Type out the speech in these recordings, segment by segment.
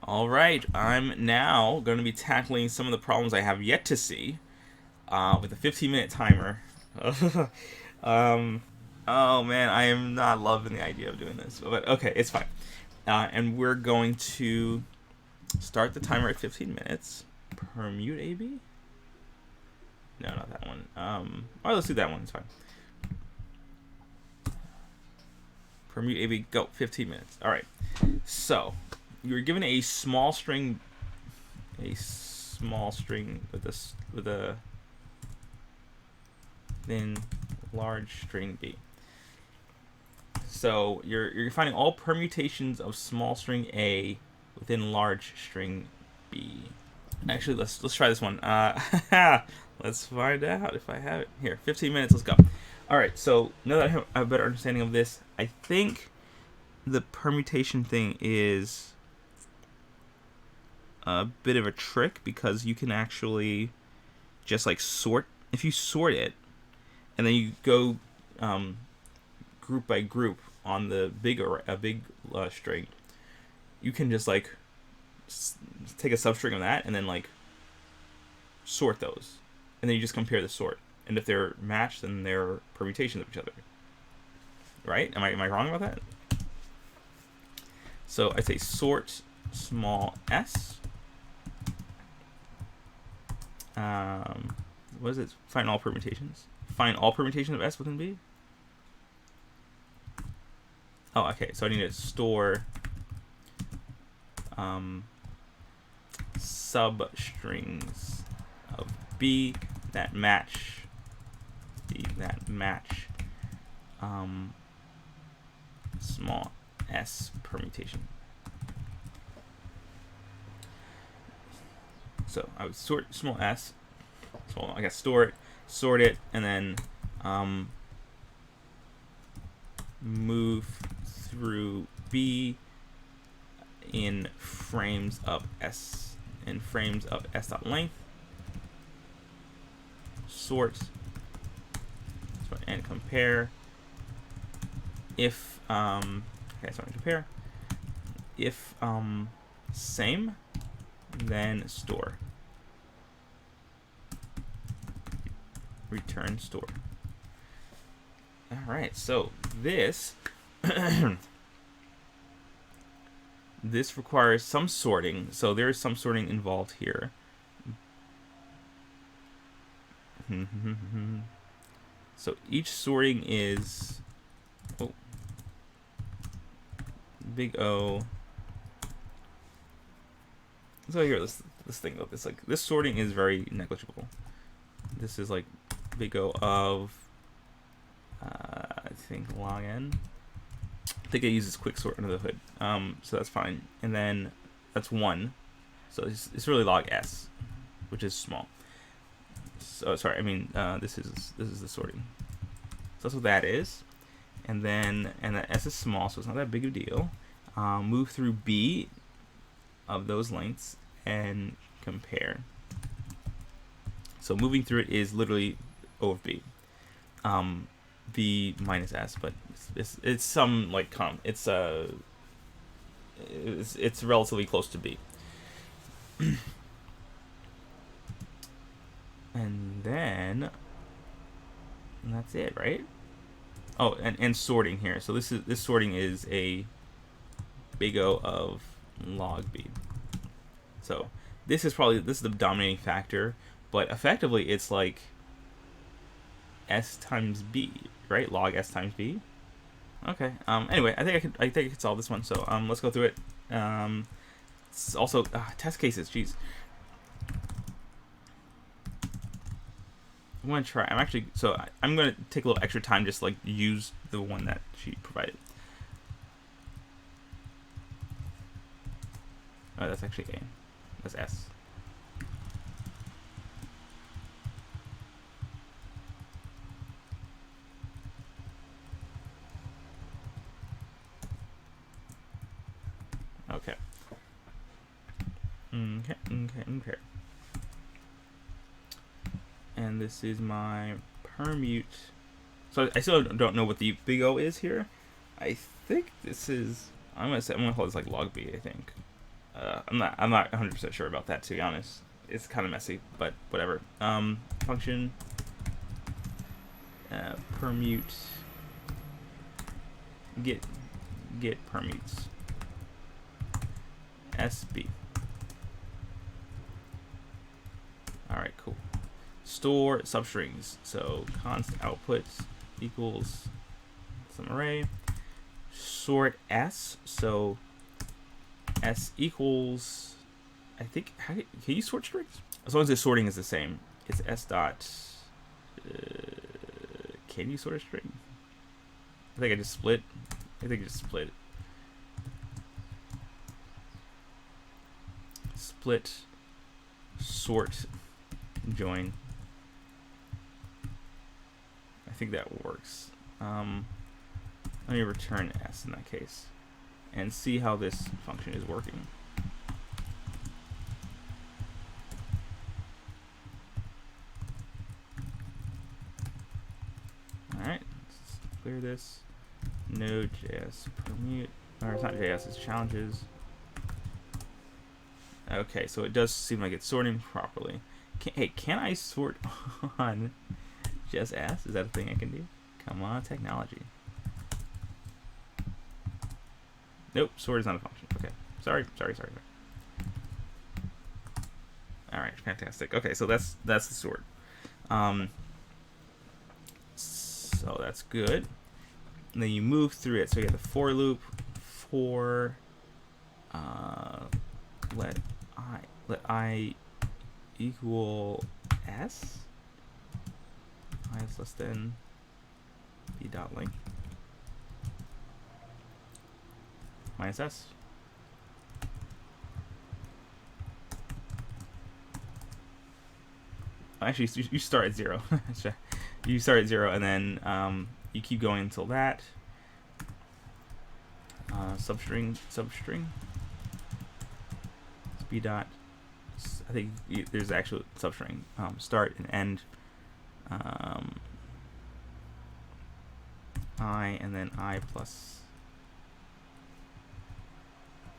All right, I'm now going to be tackling some of the problems I have yet to see with a 15-minute timer. um, oh man, I am not loving the idea of doing this, but okay, it's fine. And we're going to start the timer at 15 minutes. Permute AB? No, not that one. All right, let's do that one. It's fine. Permute AB, go. 15 minutes. All right. So you're given a small string with a then large string B. So you're finding all permutations of small string A within large string B. Actually, let's try this one. Let's find out if I have it here. 15 minutes. Let's go. All right. So now that I have a better understanding of this, I think the permutation thing is a bit of a trick because you can actually just like sort. If you sort it, and then you go group by group on the big string, you can just like take a substring of that and then like sort those, and then you just compare the sort, and if they're matched, then they're permutations of each other. Right? Am I wrong about that? So I say sort small s. What is it? Find all permutations. Find all permutations of s within B. Oh, okay. So I need to store substrings of B that match small s permutation. So I would sort small s. So I guess store it, sort it, and then move through B in frames of s dot length. Sort and compare. If compare. If same, then store. Return store. All right, so this this requires some sorting. So there is some sorting involved here. So each sorting is big O. So here, let's think about this. Like this sorting is very negligible. This is like big O of I think log n. I think it uses quick sort under the hood, so that's fine. And then that's 1, so it's really log s, which is small. So sorry, I mean this is the sorting. So that's what that is, and that s is small, so it's not that big of a deal. Move through B of those lengths and compare. So moving through it is literally O of B. B minus s, but it's some like it's relatively close to B. And then that's it, right? Oh, and sorting here. So this sorting is a big O of log B. So this is the dominating factor, but effectively it's like s times b, right? Log s times b. Okay. Anyway, I think I could solve this one. So let's go through it. It's also test cases. Jeez. I'm gonna try. I'm gonna take a little extra time just like use the one that she provided. Oh, that's actually A. That's S. Okay. Okay. And this is my permute. So I still don't know what the big O is here. I think this is. I'm gonna call this like log B. I think. I'm not 100% sure about that, to be honest. It's kind of messy, but whatever. Function permute get permutes SB. All right, cool. Store substrings. So const output equals some array. Sort S. So S equals, I think, can you sort strings? As long as the sorting is the same, it's S dot. Can you sort a string? I think I just split. I think I just split. Split, sort, join. I think that works. Let me return S in that case and see how this function is working. Alright, let's clear this. Node.js permute, or it's not JS, it's challenges. Okay, so it does seem like it's sorting properly. Hey, can I sort on just S? Is that a thing I can do? Come on, technology. Nope, sort is not a function. Okay, sorry. All right, fantastic. Okay, so that's the sort. So that's good. And then you move through it. So you get the for loop for let I equal S. I is less than b dot length minus S. Actually, you start at 0. You start at 0, and then you keep going until that. Substring. B dot. I think there's actual substring. Start and end. I and then I plus.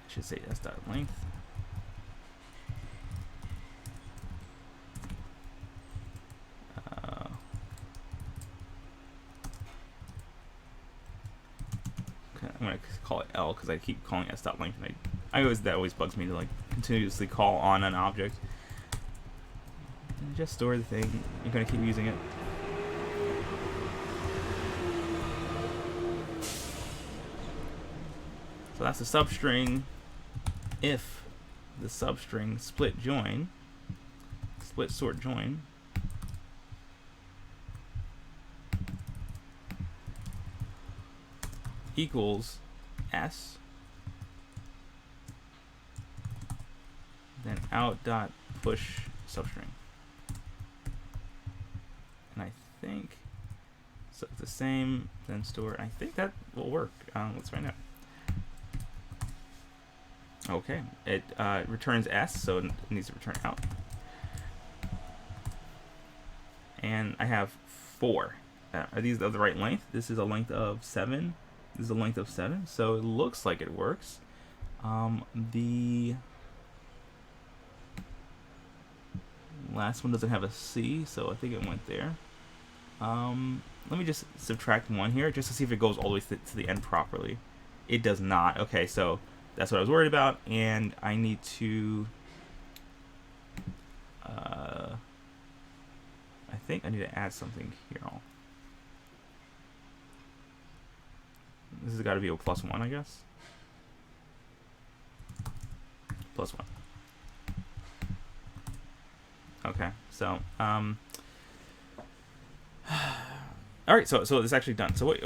I should say S dot length. I'm gonna call it L because I keep calling S dot length, and that always bugs me to like continuously call on an object. And just store the thing. You're gonna keep using it. So that's the substring. If the substring split sort join, equals S, then out dot push substring. And I think so. It's the same. Then store. I think that will work. Let's find out. Okay, it returns S, so it needs to return out. And I have 4. Are these of the right length? This is a length of 7. This is a length of 7, so it looks like it works. The last one doesn't have a C, so I think it went there. Let me just subtract 1 here, just to see if it goes all the way to the end properly. It does not. Okay, so that's what I was worried about, and I need to. I think I need to add something here. This has got to be a +1, I guess. +1. Okay, so all right, so it's actually done. So wait,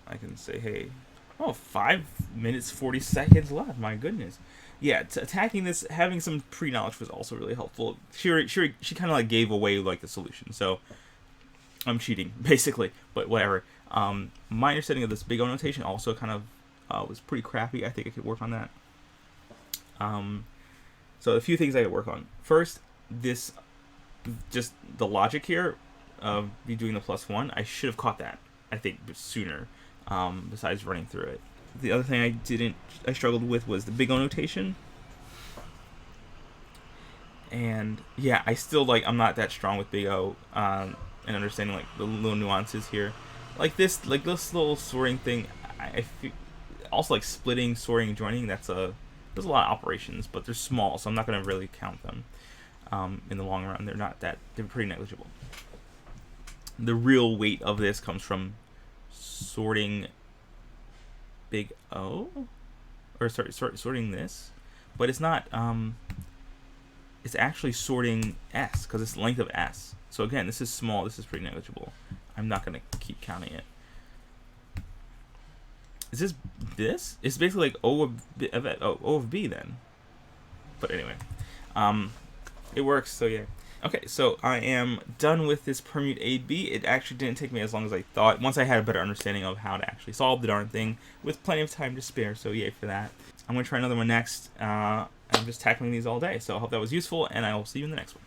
I can say, hey, 5 minutes 40 seconds left. My goodness. Yeah, attacking this, having some pre-knowledge was also really helpful. She kind of like gave away like the solution. So I'm cheating basically, but whatever. My understanding of this big O notation also kind of was pretty crappy. I think I could work on that. So a few things I could work on. First, this, just the logic here of me doing the +1. I should have caught that, I think, sooner. Besides running through it. The other thing I struggled with was the big O notation. And yeah, I still I'm not that strong with big O, and understanding the little nuances here, this little sorting thing. I feel also splitting, sorting, joining. There's a lot of operations, but they're small, so I'm not gonna really count them. In the long run, they're pretty negligible. The real weight of this comes from sorting big O, or sorting this, but it's not. It's actually sorting S because it's length of S. So again, this is small. This is pretty negligible. I'm not gonna keep counting it. Is this? It's basically O of B then. But anyway, it works. So yeah. Okay, so I am done with this permute AB. It actually didn't take me as long as I thought. Once I had a better understanding of how to actually solve the darn thing, with plenty of time to spare. So yay for that. I'm gonna try another one next. I'm just tackling these all day. So I hope that was useful, and I will see you in the next one.